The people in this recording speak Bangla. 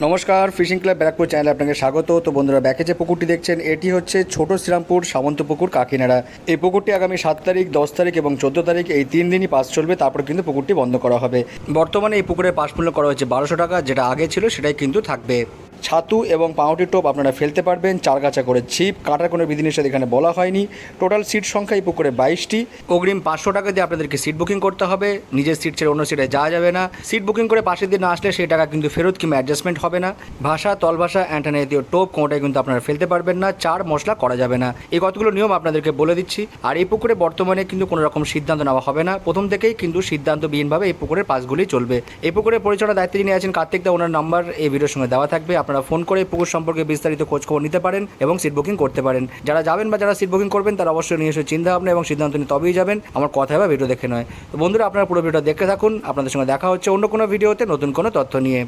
নমস্কার, ফিশিং ক্লাব ব্যারাকপুর চ্যানেলে আপনাকে স্বাগত। তো বন্ধুরা, ব্যাকে যে পুকুরটি দেখছেন এটি হচ্ছে ছোট শ্রীরামপুর সামন্ত পুকুর কাকিনাড়া। এই পুকুরটি আগামী 7 তারিখ, 10 তারিখ এবং 14 তারিখ এই 3 দিনই পাস চলবে, তারপর কিন্তু পুকুরটি বন্ধ করা হবে। বর্তমানে এই পুকুরের পাস মূল্য করা হয়েছে 1200 টাকা, যেটা আগে ছিল সেটাই কিন্তু থাকবে। ছাতু এবং পাউরুটির টোপ আপনারা ফেলতে পারবেন, 4 গাছা করে ছিপ, কাটার কোনো বিধিনিষেধ এখানে বলা হয়নি। টোটাল সিট সংখ্যা এই পুকুরে 22টি। অগ্রিম 500 টাকা দিয়ে আপনাদেরকে সিট বুকিং করতে হবে, নিজের সিট ছেড়ে অন্য সিটে যাওয়া যাবে না। সিট বুকিং করে পাশের দিন না আসলে সেই টাকা কিন্তু ফেরত কিংবা অ্যাডজাস্টমেন্ট হবে না। ভাষা, তলভাষা, অ্যান্টেনা জাতীয় টোপ কোনোটাই কিন্তু আপনারা ফেলতে পারবেন না, চার মশলা করা যাবে না। এই কতগুলো নিয়ম আপনাদেরকে বলে দিচ্ছি। আর এই পুকুরে বর্তমানে কিন্তু কোনো রকম সিদ্ধান্ত নেওয়া হবে না, প্রথম থেকেই কিন্তু সিদ্ধান্তবিহীনভাবে এই পুকুরের পাসগুলি চলবে। এই পুকুরের পরিচালনার দায়িত্বে যিনি আছেন কার্তিক দা, ওনার নাম্বার এই ভিডিওর সঙ্গে দেওয়া থাকবে। আপনারা ফোন করে পুকুর সম্পর্কে বিস্তারিত খোঁজখবর নিতে পারেন এবং সিট বুকিং করতে পারেন। যারা যাবেন বা যারা সিট বুকিং করবেন তারা অবশ্যই নিয়ে এসে চিন্তা ভাবনা এবং সিদ্ধান্ত নিয়ে তবেই যাবেন, আমার কথা বা ভিডিও দেখে নয়। তো বন্ধুরা, আপনারা পুরো ভিডিও দেখতে থাকুন। আপনাদের সঙ্গে দেখা হচ্ছে অন্য কোনো ভিডিওতে নতুন কোনো তথ্য নিয়ে।